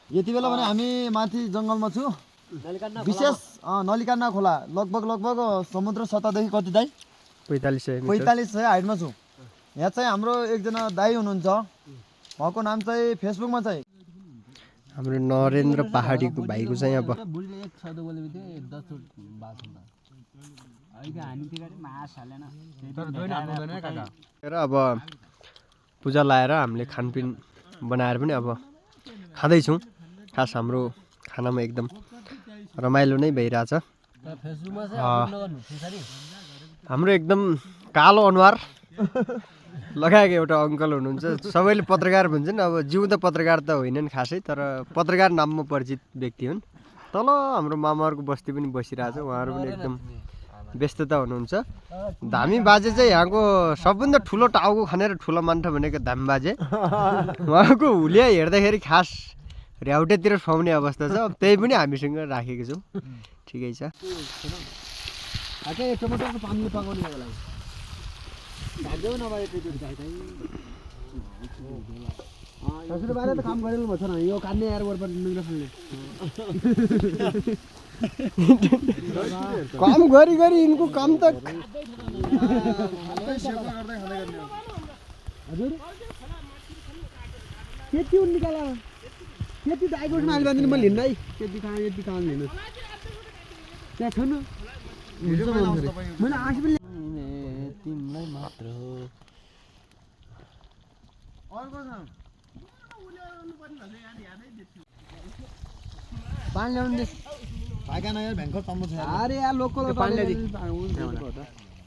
यति बेला भने हामी माथि जंगलमा छु विशेष नलिकाना खोला लगभग समुद्र सतहदेखि कति दाइ 4500 हाइटमा छु। यहाँ चाहिँ हाम्रो एकजना दाइ हुनुहुन्छ, उहाँको नाम चाहिँ फेसबुकमा चाहिँ हाम्रो नरेन्द्र पहाडीको भाइको चाहिँ अब अब पूजा लाएर हामीले खानपिन बनाएर पनि अब खाँदैछौँ। खास हाम्रो खानामा एकदम रमाइलो नै भइरहेछ। हाम्रो एकदम कालो अनुहार लगाएको एउटा अङ्कल हुनुहुन्छ, सबैले पत्रकार भन्छन्। अब जिउँदो पत्रकार त होइनन् खासै, तर पत्रकार नाममा परिचित व्यक्ति हुन्। तल हाम्रो मामाहरूको बस्ती पनि बसिरहेछ, उहाँहरू पनि एकदम व्यस्तता हुनुहुन्छ। धामी बाजे चाहिँ यहाँको सबभन्दा ठुलो टाउको खनेर ठुलो मान्छ भनेको धामी बाजे। उहाँको हुलिया हेर्दाखेरि खास र्याउटेतिर सुहाउने अवस्था छ। अब त्यही पनि हामीसँग राखेको छौँ, ठिकै छ। टमाटरको पानीले पकाउनुको लागि त काम गरेर भन्छ न, यो काट्ने यार वरपर काम गरी गरी यिनको काम त हजुर त्यति निकाला त्यति त आइको माल बाँधिनु मैले हिँड्दै त्यति कहाँ लिनु त्यहाँ छ न मैले आँखी पनि तिमीलाई मात्र अर्को छ पानी ल्याउनु भाइकाना यार भयङ्कर तम्बु छ। अरे यार लोकल पानी ल्याइदिनु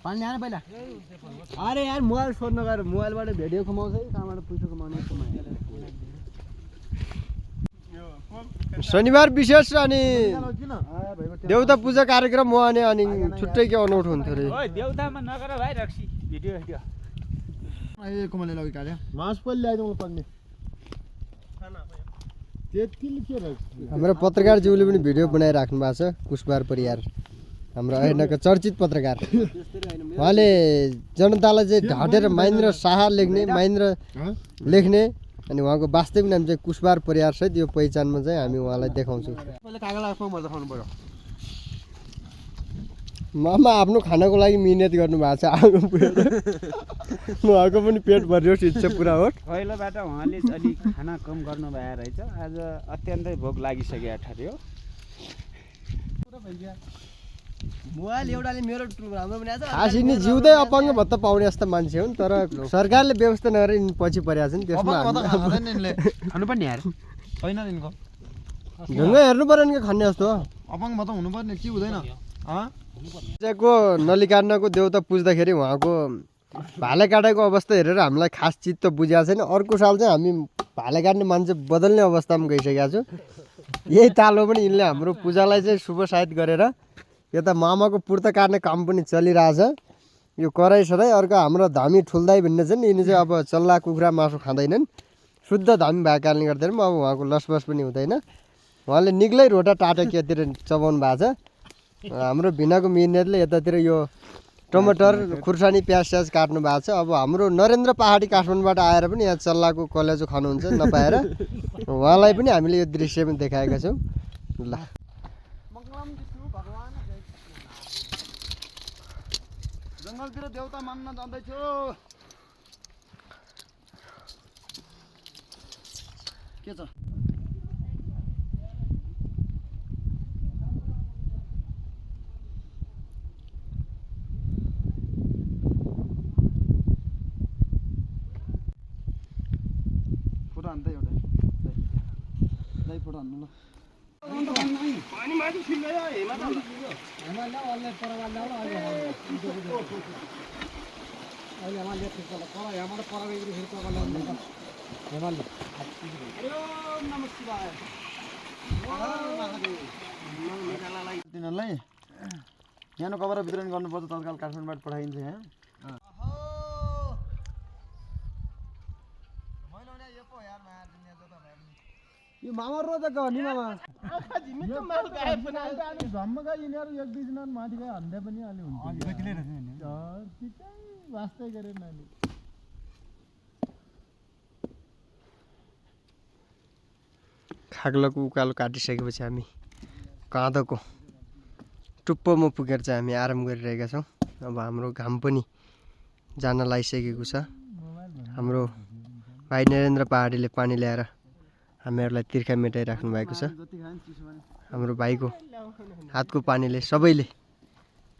पानी ल्याएन पहिला। अरे यार मोबाइल सोध्न गएर मोबाइलबाट भिडियो कमाउँछ है, कहाँबाट पैसा कमाउने। शनिबार विशेष अनि देउता पूजा कार्यक्रम हो अनि छुट्टै के अनौठो हुन्थ्यो रे। देउतामा नगर भाइ रक्सी भिडियो ए कोमलले लगी काट्यो मास पहिले ल्याइदिनु पर्ने त्यतिले के रक्सी। हाम्रो पत्रकारज्यूले पनि भिडियो बनाइराख्नु भएको छ, कुशबार परियार हाम्रो ऐनाको चर्चित पत्रकार। उहाँले जनतालाई चाहिँ ढाँटेर महेन्द्र शाह लेख्ने अनि उहाँको वास्तविक नाम चाहिँ कुशबार परियार सहित यो पहिचानमा चाहिँ हामी उहाँलाई देखाउँछौँ। मामा आफ्नो खानाको लागि मिहिनेत गर्नुभएको छ, आगो पुगेर उहाँको पनि पेट भरियोस्, इच्छा पुरा होस्। पहिलोबाट उहाँले अलिक खाना कम गर्नु भए रहेछ, आज अत्यन्तै भोक लागिसक्यो ठर्यो। मोबाइल एउटाले मेरो राम्रो बनाएको छ। खास यिनी जिउँदै अपाङ्ग भत्ता पाउने जस्तो मान्छे हुन्, तर सरकारले व्यवस्था नगरेर यिनी पछि परेका छन्। त्यसमा खानुपर्ने यार छैन दिनको ढुङ्गा हेर्नु पर्यो नि खाने जस्तो अपाङ्ग भत्ता हुनुपर्ने के हुँदैन। को नलिकान्नको देउता पुज्दाखेरि उहाँको भाले काटेको अवस्था हेरेर हामीलाई खास चित्त बुझेको छैन। अर्को साल चाहिँ हामी भाले काट्ने मान्छे बदल्ने अवस्थामा गइसकेका छौँ। यही तालमा पनि यिनले हाम्रो पूजालाई चाहिँ शुभ साहित गरेर यता मामाको पुर्ता काट्ने काम पनि चलिरहेछ। यो कराइसराई अर्को हाम्रो धामी ठुल्दाई भन्ने चाहिँ यिनी चाहिँ अब चल्ला कुखुरा मासु खाँदैनन्, शुद्ध धामी भएको कारणले गर्दाखेरि अब उहाँको लसबस पनि हुँदैन। उहाँले निक्लै रोटा टाटाकीतिर चबाउनु भएको छ। हाम्रो भिनाको मिहिनेतले यतातिर यो टमाटर खुर्सानी प्याज काट्नु भएको छ। अब हाम्रो नरेन्द्र पहाडी काठमाडौँबाट आएर पनि यहाँ चल्लाको कलेजो खानुहुन्छ नपाएर, उहाँलाई पनि हामीले यो दृश्यमा देखाएका छौँ। ल जङ्गलतिर देउता मान्न जाँदैछु। के छ फोटो हान्दै एउटा दाइ फोटो हान्नु ल। तिनीहरूलाई न्यानो कपडा वितरण गर्नुपर्छ तत्काल काठमाडौँबाट पठाइन्छ यहाँ यो मामा रोजेको हो नि मामा झम्मका यिनीहरू एक दुई दिन माथि गए हन्दा पनि अलि हुन्छ वास्तै गरेर नानी खाग्लोको उकालो काटिसकेपछि हामी काँधोको टुप्पोमा पुगेर चाहिँ हामी आराम गरिरहेका छौँ। अब हाम्रो घाम पनि जान लागिसकेको छ। हाम्रो भाइ नरेन्द्र पहाडीले पानी ल्याएर हामीहरूलाई तिर्खा मेटाइराख्नु भएको छ। हाम्रो भाइको हातको पानीले सबैले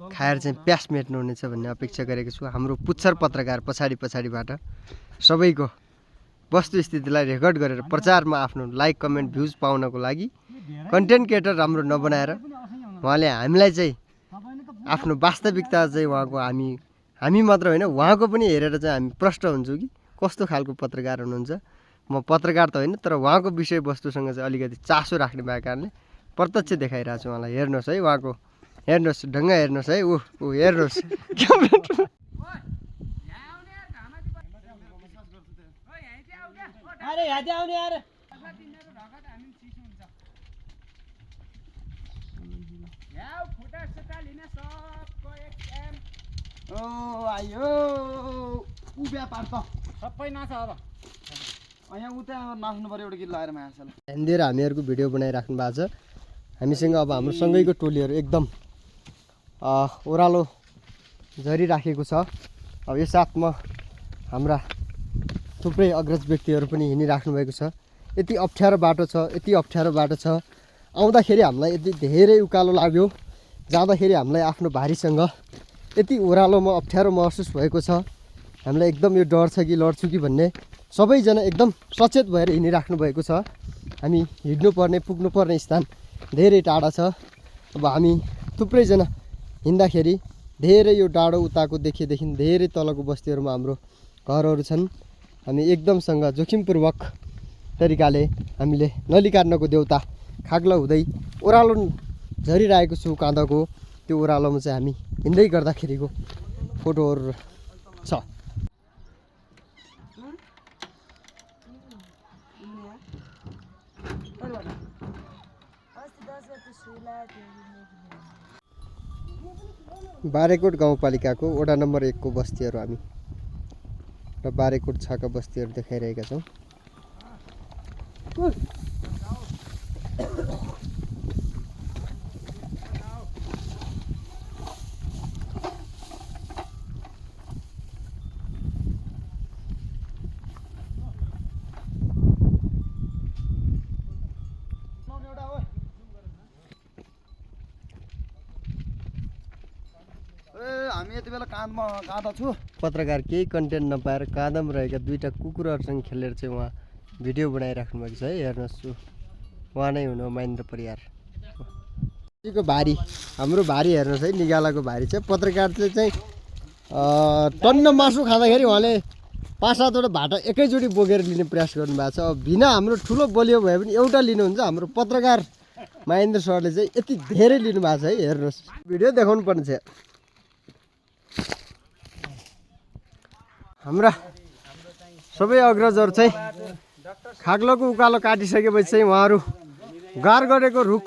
खाएर चाहिँ प्यास मेट्नुहुनेछ भन्ने अपेक्षा गरेको छु। हाम्रो पुच्छर पत्रकार पछाडिबाट सबैको वस्तुस्थितिलाई रेकर्ड गरेर प्रचारमा आफ्नो लाइक कमेन्ट भ्युज पाउनको लागि कन्टेन्ट क्रिएटर राम्रो नबनाएर उहाँले हामीलाई चाहिँ आफ्नो वास्तविकता चाहिँ उहाँको हामी मात्र होइन उहाँको पनि हेरेर चाहिँ हामी प्रष्ट हुन्छौँ कि कस्तो खालको पत्रकार हुनुहुन्छ। म पत्रकार त होइन तर उहाँको विषयवस्तुसँग चाहिँ अलिकति चासो राख्ने भएको कारणले प्रत्यक्ष देखाइरहेको छु उहाँलाई। हेर्नुहोस् है उहाँको हेर्नुहोस् ढङ्गा हेर्नुहोस् है ऊ हेर्नुहोस् आयो ऊ व्यापार त सबै नाच अब यहाँ उता नाच्नु पर्यो एउटा गीत लगाएर माछा ध्यान दिएर हामीहरूको भिडियो बनाइराख्नु भएको छ। हामीसँग अब हाम्रो सँगैको टोलीहरू एकदम ओह्रालो झरिराखेको छ। अब यो साथमा हाम्रा थुप्रै अग्रज व्यक्तिहरू पनि हिँडिराख्नु भएको छ। यति अप्ठ्यारो बाटो छ आउँदाखेरि हामीलाई यति धेरै उकालो लाग्यो, जाँदाखेरि हामीलाई आफ्नो भारीसँग यति ओह्रालोमा अप्ठ्यारो महसुस भएको छ। हामीलाई एकदम यो डर छ कि लड्छु कि भन्ने सबैजना एकदम सचेत भएर हिँडिराख्नु भएको छ। हामी हिँड्नुपर्ने पुग्नुपर्ने स्थान धेरै टाढा छ। अब हामी थुप्रैजना हिँड्दाखेरि धेरै यो डाँडो उताको देखिएदेखि धेरै तलको बस्तीहरूमा हाम्रो घरहरू छन्। हामी एकदमसँग जोखिमपूर्वक तरिकाले हामीले नलिकार्नको देउता खाग्लो हुँदै ओह्रालो झरिरहेको छु काँधको। त्यो ओह्रालोमा चाहिँ हामी हिँड्दै गर्दाखेरिको फोटोहरू छ। बारेकोट गाउँपालिकाको वडा नम्बर 1 को बस्तीहरू हामी र बारेकोट 6 का बस्तीहरू देखाइरहेका छौँ। हामी यति बेला काँधा छु। पत्रकार केही कन्टेन्ट नपाएर काँधमा रहेका दुईटा कुकुरहरूसँग खेलेर चाहिँ उहाँ भिडियो बनाइराख्नु भएको छ है। हेर्नुहोस् उहाँ नै हुनु महेन्द्र परियार को भारी हाम्रो भारी हेर्नुहोस् है। निगालाको भारी चाहिँ पत्रकारले चाहिँ टन्न मासु खाँदाखेरि उहाँले 5-7 वटा भाटा एकैचोटि बोकेर लिने प्रयास गर्नुभएको छ। अब बिना हाम्रो ठुलो बलियो भए पनि एउटा लिनुहुन्छ। हाम्रो पत्रकार महेन्द्र सरले चाहिँ यति धेरै लिनुभएको छ है। हेर्नुहोस् भिडियो देखाउनु पर्ने छ। हाम्रा सबै अग्रजहरू चाहिँ खाग्लोको उकालो काटिसकेपछि चाहिँ उहाँहरू गार गरेको रुख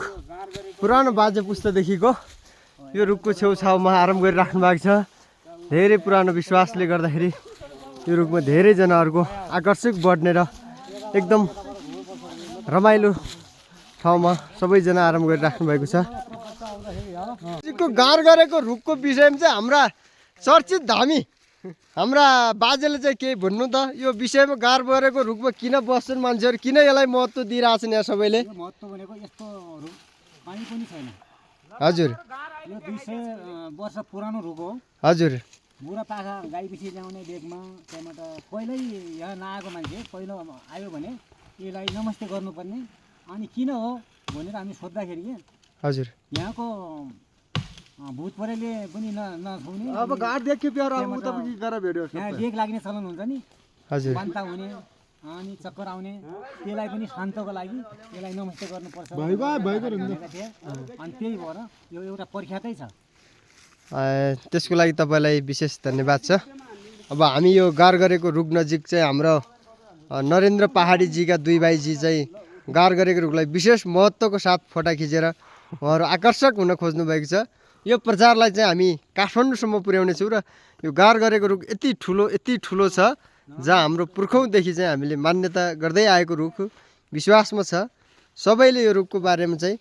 पुरानो बाजे पुस्तादेखिको यो रुखको छेउछाउमा आराम गरिराख्नु भएको छ। धेरै पुरानो विश्वासले गर्दाखेरि यो रुखमा धेरैजनाहरूको आकर्षक बढ्ने र एकदम रमाइलो ठाउँमा सबैजना आराम गरिराख्नु भएको छ। गार गरेको रुखको विषयमा चाहिँ हाम्रा चर्चित धामी हाम्रा बाजेले चाहिँ केही भन्नु त यो विषयमा गार गरेको रुखमा किन बस्छन् मान्छेहरू, किन यसलाई महत्त्व दिइरहेछन् यहाँ सबैले? महत्त्व भनेको यस्तो रुख पानी पनि छैन। हजुर यो 200 वर्ष पुरानो रुख हो। हजुर बुढा पाखा गाई पछि ल्याउने बेगमा त्यहाँबाट पहिल्यै यहाँ नआएको मान्छे पहिलो आयो भने यसलाई नमस्ते गर्नुपर्ने। अनि किन हो भनेर हामी सोद्धाखेरि के हजुर यहाँको भूत परेले पनि नछुने अब घाट देख्यो प्यार अब उता पनि गएर भेट्यो यहाँ डेक लाग्ने चलन हुन्छ नि हजुर बान्ता हुने अनि चक्कर आउने त्यसलाई पनि शान्तको लागि यसलाई नमस्ते गर्नुपर्छ अनि त्यही भएर यो एउटा प्रख्यातै छ। त्यसको लागि तपाईँलाई विशेष धन्यवाद छ। अब हामी यो गार गरेको रुख नजिक चाहिँ हाम्रो नरेन्द्र पहाडीजीका दुई भाइजी चाहिँ गार गरेको रुखलाई विशेष महत्त्वको साथ फोटा खिचेर उहाँहरू आकर्षक हुन खोज्नु भएको छ। यो प्रचारलाई चाहिँ हामी काठमाडौँसम्म पुर्याउने छौँ र यो गार गरेको रुख यति ठुलो छ जहाँ हाम्रो पुर्खौँदेखि चाहिँ हामीले मान्यता गर्दै आएको रुख विश्वासमा छ। सबैले यो रुखको बारेमा चाहिँ